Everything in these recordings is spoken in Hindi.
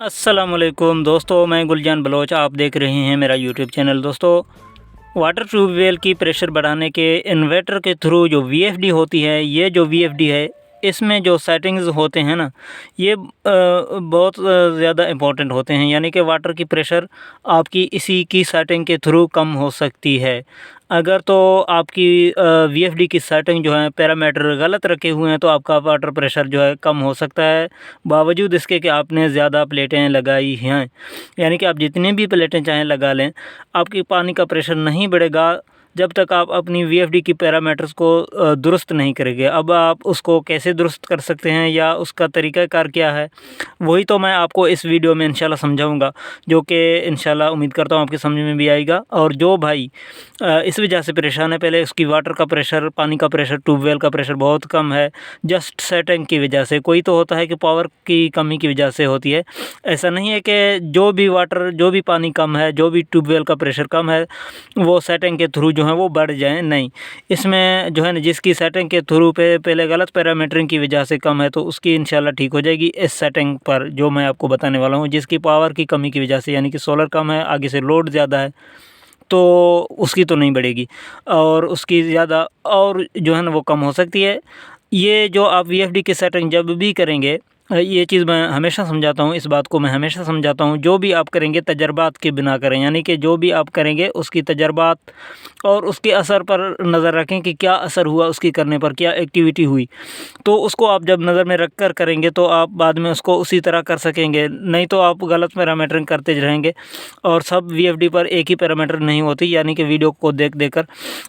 अस्सलामुअलैकुम दोस्तों, मैं गुलजान बलोच। आप देख रहे हैं मेरा यूट्यूब चैनल। दोस्तों, वाटर ट्यूबवेल की प्रेशर बढ़ाने के इन्वर्टर के थ्रू जो वीएफडी होती है, ये जो वीएफडी है इसमें जो सेटिंग्स होते हैं ना, ये बहुत ज़्यादा इम्पोर्टेंट होते हैं। यानी कि वाटर की प्रेशर आपकी इसी की सेटिंग के थ्रू कम हो सकती है। अगर तो आपकी वीएफडी की सेटिंग जो है पैरामीटर गलत रखे हुए हैं तो आपका वाटर प्रेशर जो है कम हो सकता है, बावजूद इसके कि आपने ज़्यादा प्लेटें लगाई हैं। यानी कि आप जितनी भी प्लेटें चाहें लगा लें, आपकी पानी का प्रेशर नहीं बढ़ेगा जब तक आप अपनी वीएफडी की पैरामीटर्स को दुरुस्त नहीं करेंगे। अब आप उसको कैसे दुरुस्त कर सकते हैं या उसका तरीक़ाकार क्या है, वही तो मैं आपको इस वीडियो में इंशाल्लाह समझाऊंगा, जो कि इंशाल्लाह उम्मीद करता हूँ आपके समझ में भी आएगा। और जो भाई इस वजह से परेशान है, पहले उसकी वाटर का प्रेशर, पानी का प्रेशर, ट्यूबवेल का प्रेशर बहुत कम है, जस्ट सेटिंग की वजह से। कोई तो होता है कि पावर की कमी की वजह से होती है। ऐसा नहीं है कि जो भी पानी कम है, जो भी ट्यूबवेल का प्रेशर कम है, वो सेटिंग के थ्रू जो है वो बढ़ जाएँ, नहीं। इसमें जो है ना, जिसकी सेटिंग के थ्रू पे पहले गलत पैरामीटरिंग की वजह से कम है, तो उसकी इंशाल्लाह ठीक हो जाएगी इस सेटिंग पर जो मैं आपको बताने वाला हूँ। जिसकी पावर की कमी की वजह से, यानी कि सोलर कम है, आगे से लोड ज़्यादा है, तो उसकी तो नहीं बढ़ेगी, और उसकी ज़्यादा और जो है ना वो कम हो सकती है। ये जो आप वीएफडी की सेटिंग जब भी करेंगे, ये चीज़ मैं हमेशा समझाता हूँ, इस बात को मैं हमेशा समझाता हूँ, जो भी आप करेंगे तजर्बात के बिना करें। यानी कि जो भी आप करेंगे उसकी तजर्बात और उसके असर पर नज़र रखें कि क्या असर हुआ उसकी करने पर, क्या एक्टिविटी हुई। तो उसको आप जब नज़र में रख कर करेंगे तो आप बाद में उसको उसी तरह कर सकेंगे। नहीं तो आप गलत पैरामीटरिंग करते रहेंगे, और सब वीएफडी पर एक ही पैरामीटर नहीं होती, यानी कि वीडियो को देख कर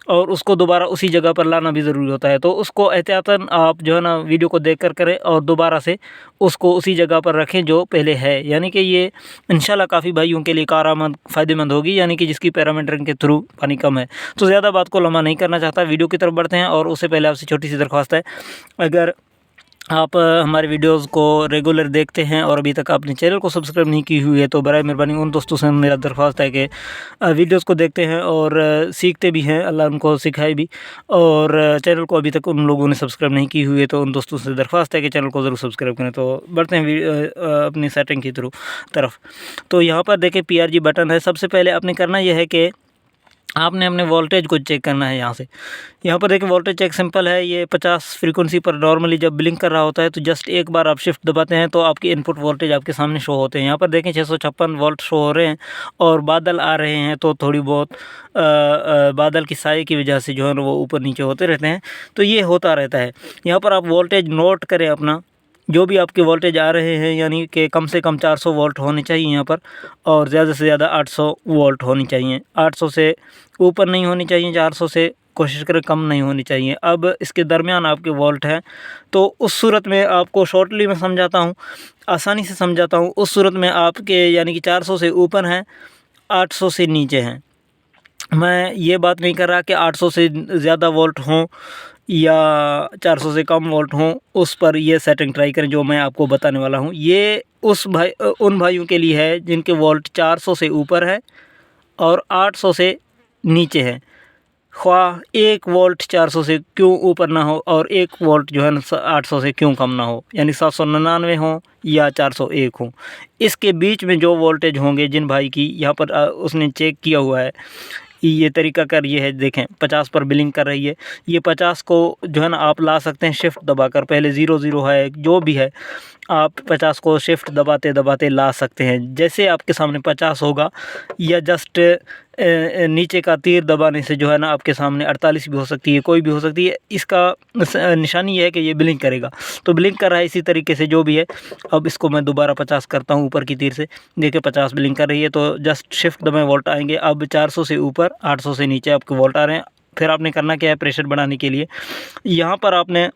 और उसको दोबारा उसी जगह पर लाना भी ज़रूरी होता है। तो उसको एहतियातन आप जो है ना वीडियो को देख कर करें और दोबारा से उसको उसी जगह पर रखें जो पहले है। यानी कि ये इंशाल्लाह काफ़ी भाइयों के लिए कारआमद फ़ायदेमंद होगी, यानी कि जिसकी पैरामीटरिंग के थ्रू पानी कम है। तो ज़्यादा बात को लंबा नहीं करना चाहता, वीडियो की तरफ बढ़ते हैं। और उससे पहले आपसे छोटी सी दरख्वास्त है, अगर आप हमारे वीडियोस को रेगुलर देखते हैं और अभी तक आपने चैनल को सब्सक्राइब नहीं की हुई है, तो बराए मेहरबानी उन दोस्तों से मेरा दरख्वास्त है कि वीडियोस को देखते हैं और सीखते भी हैं, अल्लाह उनको सिखाए भी। और चैनल को अभी तक उन लोगों ने सब्सक्राइब नहीं की हुई है, तो उन दोस्तों से दरख्वास्त है कि चैनल को ज़रूर सब्सक्राइब करें। तो बढ़ते हैं अपनी सेटिंग की तरफ। तो यहाँ पर देखें पीआरजी बटन है। सबसे पहले आपने करना यह है कि आपने अपने वोल्टेज को चेक करना है। यहाँ पर देखिए वोल्टेज चेक सिंपल है। ये 50 फ्रीक्वेंसी पर नॉर्मली जब ब्लिंक कर रहा होता है तो जस्ट एक बार आप शिफ्ट दबाते हैं तो आपकी इनपुट वोल्टेज आपके सामने शो होते हैं। यहाँ पर देखें 656 वोल्ट शो हो रहे हैं और बादल आ रहे हैं, तो थोड़ी बहुत बादल की साए की वजह से जो है ना वो ऊपर नीचे होते रहते हैं, तो ये होता रहता है। यहाँ पर आप वोल्टेज नोट करें अपना, जो भी आपके वोल्टेज आ रहे हैं, यानी कि कम से कम 400 वोल्ट होने चाहिए यहाँ पर, और ज़्यादा से ज़्यादा 800 वोल्ट होनी चाहिए। 800 से ऊपर नहीं होनी चाहिए, 400 से कोशिश करें कम नहीं होनी चाहिए। अब इसके दरमियान आपके वोल्ट हैं, तो उस सूरत में आपको शॉर्टली मैं समझाता हूँ, आसानी से समझाता हूँ। उस सूरत में आपके यानी कि 400 से ऊपर हैं, 800 से नीचे हैं। मैं ये बात नहीं कर रहा कि 800 से ज़्यादा वोल्ट हों या 400 से कम वोल्ट हों, उस पर ये सेटिंग ट्राई करें जो मैं आपको बताने वाला हूँ। ये उन भाइयों के लिए है जिनके वोल्ट 400 से ऊपर है और 800 से नीचे है। ख्वाह 1 वोल्ट 400 से क्यों ऊपर ना हो और 1 वोल्ट जो है ना 800 से क्यों कम ना हो, यानी 799 हो या 401 हो, इसके बीच में जो वोल्टेज होंगे जिन भाई की यहाँ पर उसने चेक किया हुआ है, ये तरीका कर ये है। देखें 50 पर बिलिंग कर रही है, ये 50 को जो है ना आप ला सकते हैं शिफ्ट दबाकर। पहले 00 है, जो भी है, आप 50 को शिफ्ट दबाते दबाते ला सकते हैं। जैसे आपके सामने 50 होगा, या जस्ट नीचे का तीर दबाने से जो है ना आपके सामने 48 भी हो सकती है, कोई भी हो सकती है। इसका निशानी ये है कि ये ब्लिंक करेगा, तो ब्लिंक कर रहा है इसी तरीके से जो भी है। अब इसको मैं दोबारा 50 करता हूँ ऊपर की तीर से, देखिए 50 ब्लिंक कर रही है, तो जस्ट शिफ्ट दबाएं वोल्ट आएंगे। अब 400 से ऊपर, 800 से नीचे आपके वोल्ट आ रहे हैं। फिर आपने करना क्या है, प्रेशर बढ़ाने के लिए यहाँ पर आपने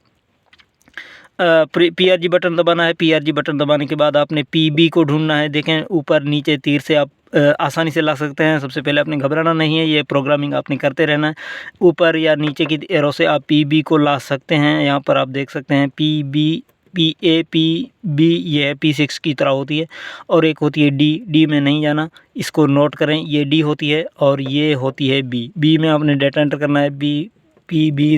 पीआरजी बटन दबाना है। पीआरजी बटन दबाने के बाद आपने पीबी को ढूंढना है। देखें ऊपर नीचे तीर से आप आसानी से ला सकते हैं। सबसे पहले आपने घबराना नहीं है, ये प्रोग्रामिंग आपने करते रहना है। ऊपर या नीचे की एरो से आप पीबी को ला सकते हैं। यहाँ पर आप देख सकते हैं पीबी, पी ये है P6 की तरह होती है, और एक होती है डी में नहीं जाना, इसको नोट करें। ये डी होती है और ये होती है बी में आपने डेटा एंटर करना है। बी PB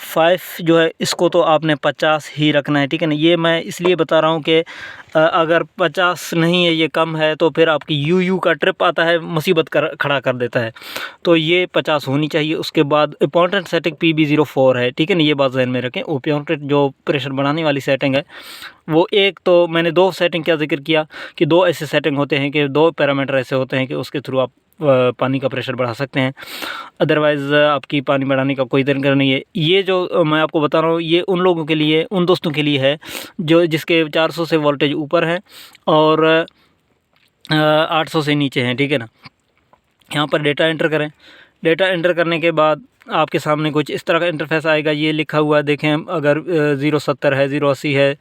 5 जो है इसको तो आपने 50 ही रखना है, ठीक है ना। ये मैं इसलिए बता रहा हूँ कि अगर 50 नहीं है, ये कम है, तो फिर आपकी यू का ट्रिप आता है, मुसीबत खड़ा कर देता है। तो ये 50 होनी चाहिए। उसके बाद इंपॉर्टेंट सेटिंग PB04 है, ठीक है ना, ये बात ध्यान में रखें। इंपॉर्टेंट जो प्रेशर बढ़ाने वाली सेटिंग है वो एक, तो मैंने 2 सेटिंग का जिक्र किया कि 2 ऐसे सेटिंग होते हैं कि 2 पैरामीटर ऐसे होते हैं कि उसके थ्रू आप पानी का प्रेशर बढ़ा सकते हैं। अदरवाइज़ आपकी पानी बढ़ाने का कोई तरीका नहीं है। ये जो मैं आपको बता रहा हूँ ये उन लोगों के लिए, उन दोस्तों के लिए है जो जिसके 400 से वोल्टेज ऊपर है और 800 से नीचे हैं, ठीक है ना। यहाँ पर डेटा एंटर करें। डेटा एंटर करने के बाद आपके सामने कुछ इस तरह का इंटरफेस आएगा। ये लिखा हुआ देखें, अगर 070 है, 080 है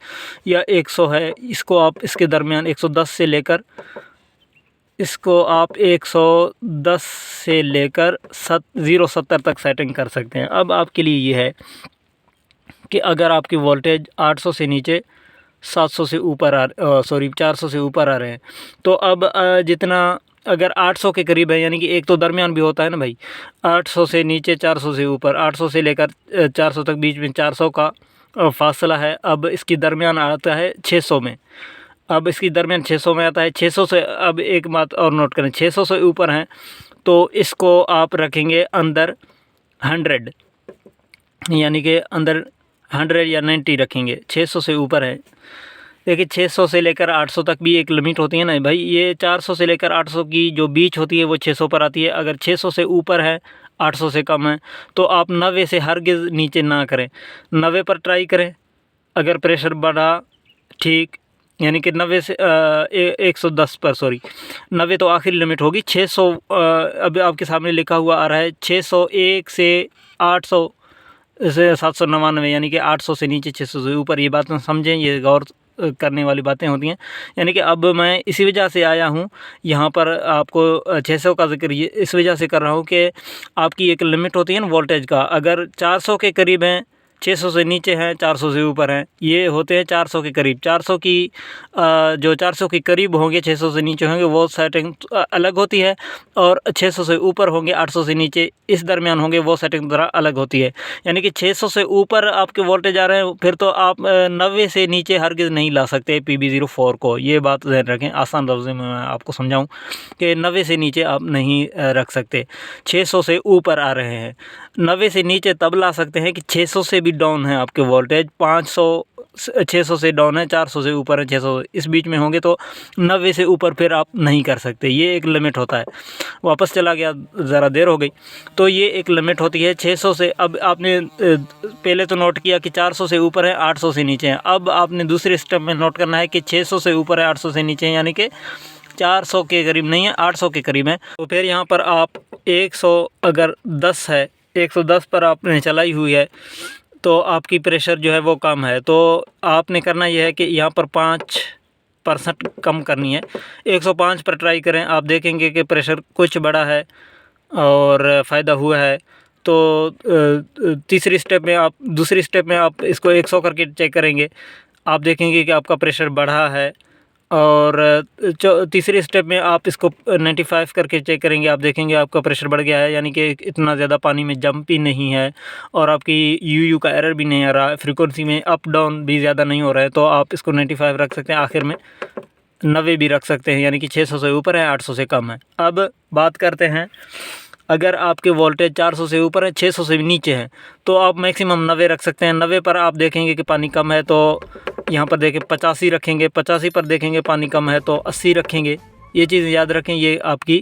या 100 है, इसको आप इसके दरमियान 110 से लेकर इसको आप 110 से लेकर 070 तक सेटिंग कर सकते हैं। अब आपके लिए ये है कि अगर आपकी वोल्टेज 800 से नीचे 700 से ऊपर 400 से ऊपर आ रहे हैं, तो अब जितना अगर 800 के करीब है, यानी कि एक तो दरमियान भी होता है ना भाई, 800 से नीचे 400 से ऊपर, 800 से लेकर 400 तक बीच में 400 का फासला है। अब इसकी दरमियान आता है 600 में। अब इसकी दरमियान 600 में आता है। 600 से, अब एक बात और नोट करें, 600 से ऊपर हैं तो इसको आप रखेंगे अंदर 100, यानी कि अंदर 100 या 90 रखेंगे। 600 से ऊपर है, देखिए 600 से लेकर 800 तक भी एक लिमिट होती है ना भाई। ये 400 से लेकर 800 की जो बीच होती है वो 600 पर आती है। अगर 600 से ऊपर है, 800 से कम है, तो आप 90 से हरगिज़ नीचे ना करें, 90 पर ट्राई करें। अगर प्रेशर बढ़ा, ठीक, यानी कि 90 से 110 पर, 90 तो आखिरी लिमिट होगी। 600 अब आपके सामने लिखा हुआ आ रहा है 601 से 800 से 799, यानी कि 800 से नीचे 600 से ऊपर। ये बात समझें, ये गौर करने वाली बातें होती हैं। यानी कि अब मैं इसी वजह से आया हूँ यहाँ पर आपको 600 का जिक्र ये इस वजह से कर रहा हूँ कि आपकी एक लिमिट होती है ना वोल्टेज का। अगर 400 के करीब हैं, 600 से नीचे हैं, 400 से ऊपर हैं, ये होते हैं 400 के करीब। 400 की जो 400 के करीब होंगे, 600 से नीचे होंगे, वो सेटिंग अलग होती है। और 600 से ऊपर होंगे, 800 से नीचे इस दरमियान होंगे, वो सेटिंग ज़रा अलग होती है। यानी कि 600 से ऊपर आपके वोल्टेज आ रहे हैं, फिर तो आप 90 से नीचे हरगिज़ नहीं ला सकते PB04 को। ये बात ध्यान रखें। आसान लफ्ज़ों में मैं आपको समझाऊँ कि 90 से नीचे आप नहीं रख सकते। 600 से ऊपर आ रहे हैं, 90 से नीचे तब ला सकते हैं कि 600 से भी डाउन है आपके वोल्टेज, 600 से डाउन है, 400 से ऊपर है, 600 इस बीच में होंगे, तो 90 से ऊपर फिर आप नहीं कर सकते। ये एक लिमिट होता है। वापस चला गया, ज़रा देर हो गई। तो ये एक लिमिट होती है 600 से। अब आपने पहले तो नोट किया कि 400 से ऊपर है, 800 से नीचे है। अब आपने दूसरे स्टेप में नोट करना है कि 600 से ऊपर है, 800 से नीचे है, यानी कि 400 के करीब नहीं है, 800 के करीब है। तो फिर यहाँ पर आप 100 अगर 10 है, 110 पर आपने चलाई हुई है, तो आपकी प्रेशर जो है वो कम है। तो आपने करना यह है कि यहाँ पर 5% कम करनी है। 105 पर ट्राई करें, आप देखेंगे कि प्रेशर कुछ बढ़ा है और फ़ायदा हुआ है। तो दूसरी स्टेप में आप इसको 100 करके चेक करेंगे, आप देखेंगे कि आपका प्रेशर बढ़ा है। और तीसरे स्टेप में आप इसको 95 करके चेक करेंगे, आप देखेंगे आपका प्रेशर बढ़ गया है, यानी कि इतना ज़्यादा पानी में जंप भी नहीं है और आपकी यू का एरर भी नहीं आ रहा है, फ्रीक्वेंसी में अप डाउन भी ज़्यादा नहीं हो रहा है। तो आप इसको 95 रख सकते हैं, आखिर में 90 भी रख सकते हैं, यानी कि 600 से ऊपर है, 800 से कम है। अब बात करते हैं, अगर आपके वोल्टेज 400 से ऊपर है, 600 से नीचे है, तो आप मैक्सिमम 90 रख सकते हैं। 90 पर आप देखेंगे कि पानी कम है, तो यहाँ पर देखें 85 रखेंगे। 85 पर देखेंगे पानी कम है, तो 80 रखेंगे। ये चीज़ याद रखें, ये आपकी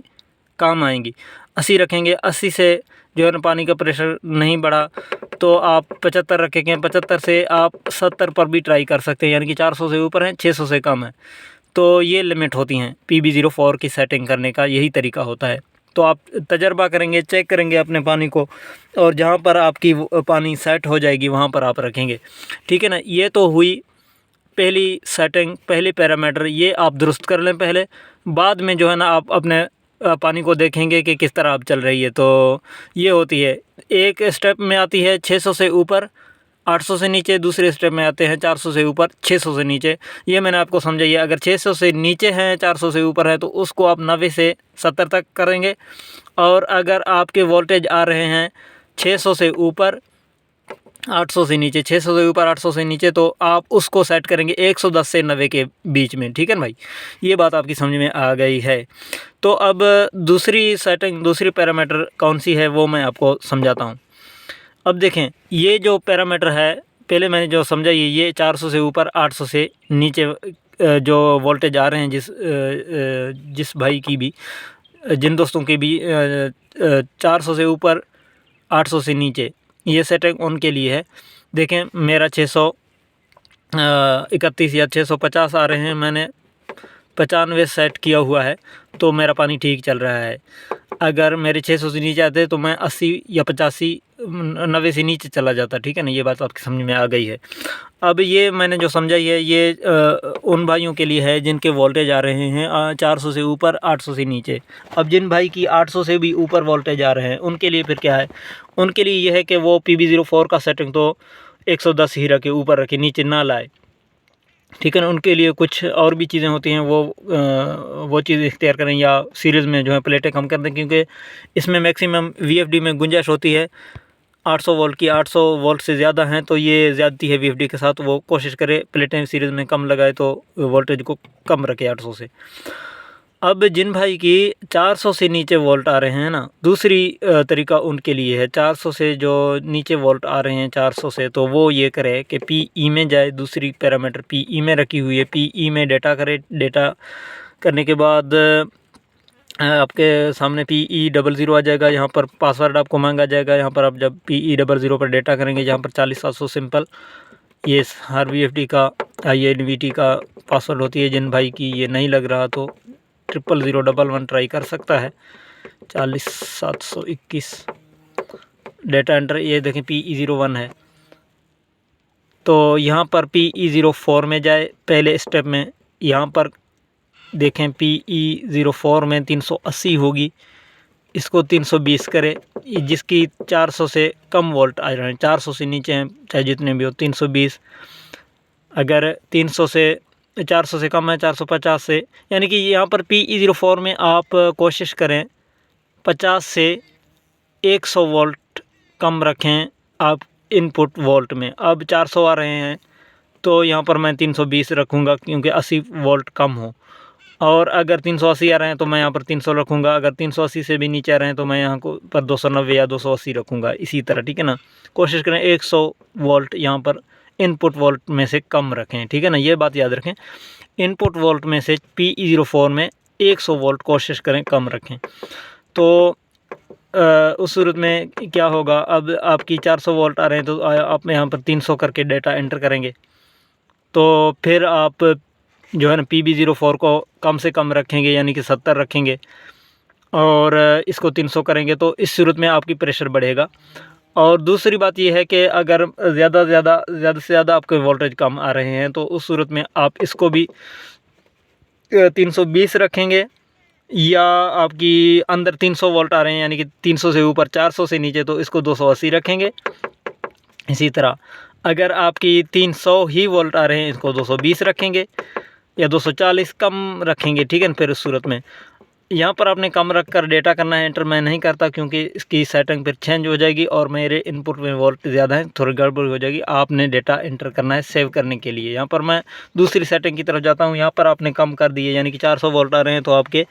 काम आएंगी। 80 रखेंगे। 80 से जो है ना पानी का प्रेशर नहीं बढ़ा, तो आप 75 रखेंगे। 75 से आप 70 पर भी ट्राई कर सकते हैं, यानी कि 400 से ऊपर है, 600 से कम है। तो ये लिमिट होती हैं PB04 की सेटिंग करने का, यही तरीका होता है। तो आप तजर्बा करेंगे, चेक करेंगे अपने पानी को, और जहाँ पर आपकी पानी सेट हो जाएगी वहाँ पर आप रखेंगे, ठीक है ना। ये तो हुई पहली सेटिंग, पहली पैरामीटर, ये आप दुरुस्त कर लें पहले। बाद में जो है ना आप अपने पानी को देखेंगे कि किस तरह आप चल रही है। तो ये होती है, एक स्टेप में आती है 600 से ऊपर, 800 से नीचे। दूसरे स्टेप में आते हैं 400 से ऊपर, 600 से नीचे। ये मैंने आपको समझाइए। अगर 600 से नीचे हैं, 400 से ऊपर है, तो उसको आप 90 से 70 तक करेंगे। और अगर आपके वोल्टेज आ रहे हैं 600 से ऊपर, 800 से नीचे, 600 से ऊपर 800 से नीचे, तो आप उसको सेट करेंगे 110 से 90 के बीच में। ठीक है ना भाई, ये बात आपकी समझ में आ गई है। तो अब दूसरी सेटिंग, दूसरी पैरामीटर कौन सी है वो मैं आपको समझाता हूँ। अब देखें, ये जो पैरामीटर है, पहले मैंने जो समझा, ये 400 से ऊपर 800 से नीचे जो वोल्टेज आ रहे हैं, जिस भाई की भी, जिन दोस्तों की भी 400 से ऊपर 800 से नीचे, ये सेटिंग उनके लिए है। देखें, मेरा 631 या 650 आ रहे हैं, मैंने 95 सेट किया हुआ है, तो मेरा पानी ठीक चल रहा है। अगर मेरे 600 से नीचे आते तो मैं 80 या 85 90 से नीचे चला जाता। ठीक है ना, ये बात आपकी समझ में आ गई है। अब ये मैंने जो समझाई है, ये उन भाइयों के लिए है जिनके वोल्टेज आ रहे हैं 400 से ऊपर 800 से नीचे। अब जिन भाई की 800 से भी ऊपर वोल्टेज आ रहे हैं, उनके लिए फिर क्या है, उनके लिए ये है कि वो PB04 का सेटिंग तो 110 ही रखे, ऊपर रखे, नीचे ना लाए। ठीक है ना, उनके लिए कुछ और भी चीज़ें होती हैं, वो चीज़ इख्तियार करें, या सीरीज़ में जो है प्लेटें कम कर दें, क्योंकि इसमें मैक्सिमम VFD में गुंजाइश होती है 800 वोल्ट की। 800 वोल्ट से ज़्यादा हैं तो ये ज़्यादती है VFD के साथ, वो कोशिश करे प्लेटें सीरीज़ में कम लगाए तो वोल्टेज को कम रखे 800 से। अब जिन भाई की 400 से नीचे वोल्ट आ रहे हैं ना, दूसरी तरीका उनके लिए है। 400 से जो नीचे वोल्ट आ रहे हैं 400 से, तो वो ये करे कि PE में जाए, दूसरी पैरामीटर PE में रखी हुई है, PE में डेटा करे। डेटा करने के बाद आपके सामने PE00 आ जाएगा, यहाँ पर पासवर्ड आपको मांगा जाएगा। यहाँ पर आप जब PE00 पर डेटा करेंगे, यहाँ पर 40700 सिंपल, ये हर VFD का INVT का पासवर्ड होती है। जिन भाई की ये नहीं लग रहा तो 00011 ट्राई कर सकता है। 40721 डेटा एंटर, ये देखें PE01 है। तो यहाँ पर PE04 में जाए पहले स्टेप में, यहाँ पर देखें PE04 में 380 होगी, इसको 320 करें। जिसकी 400 से कम वोल्ट आ रहे हैं, 400 से नीचे हैं चाहे जितने भी हो, 320। अगर 300 से 400 से कम है 450 से, यानी कि यहाँ पर PE04 में आप कोशिश करें 50 से 100 वोल्ट कम रखें आप इनपुट वोल्ट में। अब 400 आ रहे हैं तो यहाँ पर मैं 320 रखूँगा, क्योंकि 80 वोल्ट कम हो। और अगर 380 आ रहे हैं तो मैं यहाँ पर 300 रखूँगा। अगर 380 से भी नीचे आ रहे हैं तो मैं यहाँ को पर 290 या 280 रखूँगा। इसी तरह, ठीक है ना, कोशिश करें 100 वोल्ट यहाँ पर इनपुट वोल्ट में से कम रखें। ठीक है ना, ये बात याद रखें, इनपुट वोल्ट में से PE04 में 100 वोल्ट कोशिश करें कम रखें। तो उस सूरत में क्या होगा, अब आपकी 400 वोल्ट आ रहे हैं तो आप यहाँ पर 300 करके डेटा एंटर करेंगे। तो फिर आप जो है ना PB04 को कम से कम रखेंगे, यानी कि 70 रखेंगे, और इसको 300 करेंगे, तो इस सूरत में आपकी प्रेशर बढ़ेगा। और दूसरी बात यह है कि अगर ज़्यादा से ज़्यादा आपके वोल्टेज कम आ रहे हैं तो उस सूरत में आप इसको भी 320 रखेंगे, या आपकी अंदर 300 वोल्ट आ रहे हैं, यानी कि 300 से ऊपर 400 से नीचे, तो इसको 280 रखेंगे। इसी तरह अगर आपकी 300 ही वोल्ट आ रहे हैं, इसको 220 रखेंगे या 240 कम रखेंगे। ठीक है ना, फिर उस सूरत में यहाँ पर आपने कम रख कर डेटा करना है एंटर। मैं नहीं करता क्योंकि इसकी सेटिंग फिर चेंज हो जाएगी और मेरे इनपुट में वोल्ट ज़्यादा है, थोड़ी गड़बड़ हो जाएगी। आपने डेटा एंटर करना है सेव करने के लिए। यहाँ पर मैं दूसरी सेटिंग की तरफ जाता हूँ। यहाँ पर आपने कम कर दिए, यानी कि 400 वोल्ट आ रहे हैं तो आपके,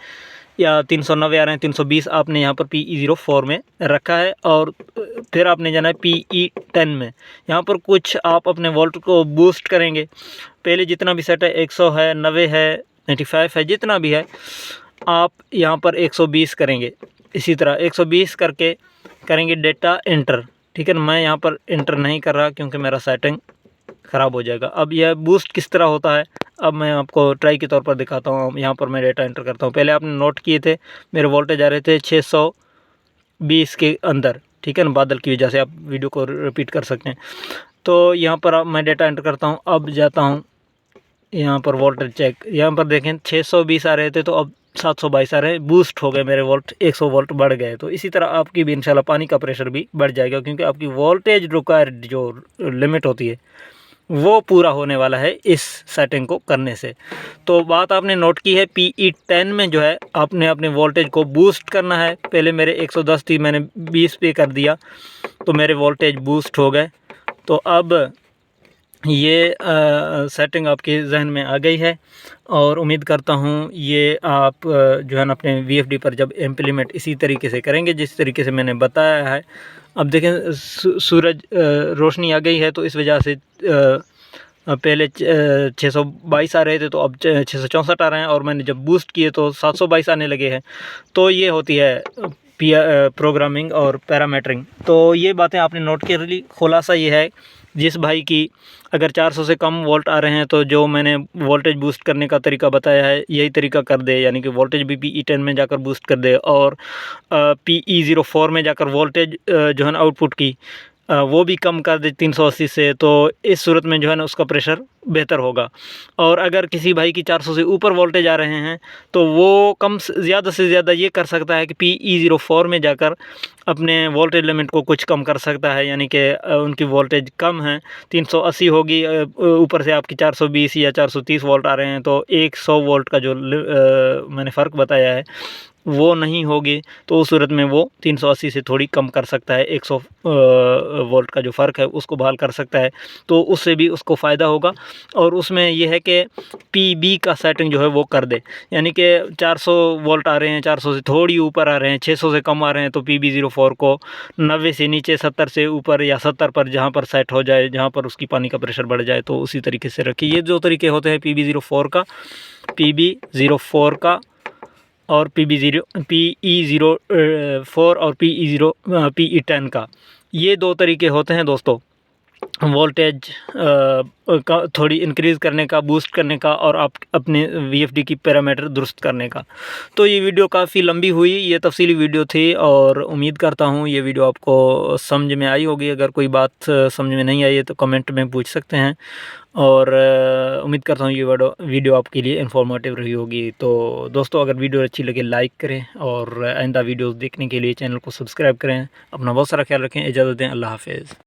या 390 आ रहे हैं, 320 आपने यहाँ पर PE04 में रखा है। और फिर आपने जाना है PE10 में। यहाँ पर कुछ आप अपने वोल्ट को बूस्ट करेंगे। पहले जितना भी सेट है, 100 है, 90 है, 95 है, जितना भी है, आप यहाँ पर 120 करेंगे। इसी तरह 120 करके करेंगे डेटा एंटर। ठीक है ना, मैं यहाँ पर एंटर नहीं कर रहा क्योंकि मेरा सेटिंग ख़राब हो जाएगा। अब यह बूस्ट किस तरह होता है, अब मैं आपको ट्राई के तौर पर दिखाता हूँ। यहाँ पर मैं डेटा एंटर करता हूँ। पहले आपने नोट किए थे मेरे वोल्टेज आ रहे थे 620 के अंदर। ठीक है ना, बादल की वजह से आप वीडियो को रिपीट कर सकते हैं। तो यहाँ पर मैं डेटा एंटर करता हूँ। अब जाता हूँ यहाँ पर वोल्टेज चेक। यहाँ पर देखें 620 आ रहे थे तो अब 722 आ रहे हैं, बूस्ट हो गए मेरे वोल्ट, 100 वोल्ट बढ़ गए। तो इसी तरह आपकी भी इंशाल्लाह पानी का प्रेशर भी बढ़ जाएगा, क्योंकि आपकी वोल्टेज रिक्वायर्ड जो लिमिट होती है वो पूरा होने वाला है इस सेटिंग को करने से। तो बात आपने नोट की है, PE10 में जो है आपने अपने वोल्टेज को बूस्ट करना है। पहले मेरे 110 थी, मैंने 20 पे कर दिया तो मेरे वोल्टेज बूस्ट हो गए। तो अब ये सेटिंग आपके जहन में आ गई है और उम्मीद करता हूँ ये आप जो है ना अपने VFD पर जब इम्प्लीमेंट इसी तरीके से करेंगे जिस तरीके से मैंने बताया है। अब देखें सूरज रोशनी आ गई है, तो इस वजह से पहले 622 आ रहे थे तो अब 664 आ रहे हैं, और मैंने जब बूस्ट किए तो 722 आने लगे हैं। तो ये होती है प्रोग्रामिंग और पैरामीटरिंग। तो ये बातें आपने नोट कर ली। खुलासा ये है, जिस भाई की अगर 400 से कम वोल्ट आ रहे हैं तो जो मैंने वोल्टेज बूस्ट करने का तरीका बताया है यही तरीका कर दे, यानी कि वोल्टेज भी PE10 में जाकर बूस्ट कर दे और PE04 में जाकर वोल्टेज जो है ना आउटपुट की वो भी कम कर दे 380 से। तो इस सूरत में जो है ना उसका प्रेशर बेहतर होगा। और अगर किसी भाई की 400 से ऊपर वोल्टेज आ रहे हैं तो वो ज़्यादा से ज़्यादा ये कर सकता है कि PE04 में जाकर अपने वोल्टेज लिमिट को कुछ कम कर सकता है, यानी कि उनकी वोल्टेज कम है 380 होगी, ऊपर से आपकी 420 या 430 वोल्ट आ रहे हैं, तो 100 वोल्ट का जो मैंने फ़र्क बताया है वो नहीं होगी। तो उस सूरत में वो 380 से थोड़ी कम कर सकता है, 100 वोल्ट का जो फ़र्क है उसको बहाल कर सकता है, तो उससे भी उसको फ़ायदा होगा। और उसमें यह है कि PB का सेटिंग जो है वो कर दे, यानी कि 400 वोल्ट आ रहे हैं, 400 से थोड़ी ऊपर आ रहे हैं, 600 से कम आ रहे हैं, तो PB04 को 90 से नीचे 70 से ऊपर या 70 पर जहाँ पर सेट हो जाए, जहाँ पर उसकी पानी का प्रेशर बढ़ जाए तो उसी तरीके से रखिए। ये जो तरीके होते हैं PB04 का और PE04 और PE10 का, ये 2 तरीके होते हैं दोस्तों वोल्टेज का थोड़ी इंक्रीज़ करने का, बूस्ट करने का और आप अपने VFD की पैरामीटर दुरुस्त करने का। तो ये वीडियो काफ़ी लंबी हुई, ये तफसीली वीडियो थी और उम्मीद करता हूँ ये वीडियो आपको समझ में आई होगी। अगर कोई बात समझ में नहीं आई है तो कमेंट में पूछ सकते हैं, और उम्मीद करता हूँ ये वीडियो आपके लिए इन्फॉर्मेटिव रही होगी। तो दोस्तों अगर वीडियो अच्छी लगे लाइक करें और आइंदा वीडियोज़ देखने के लिए चैनल को सब्सक्राइब करें। अपना बहुत सारा ख्याल रखें, इजाज़त दें, अल्लाह हाफ़िज़।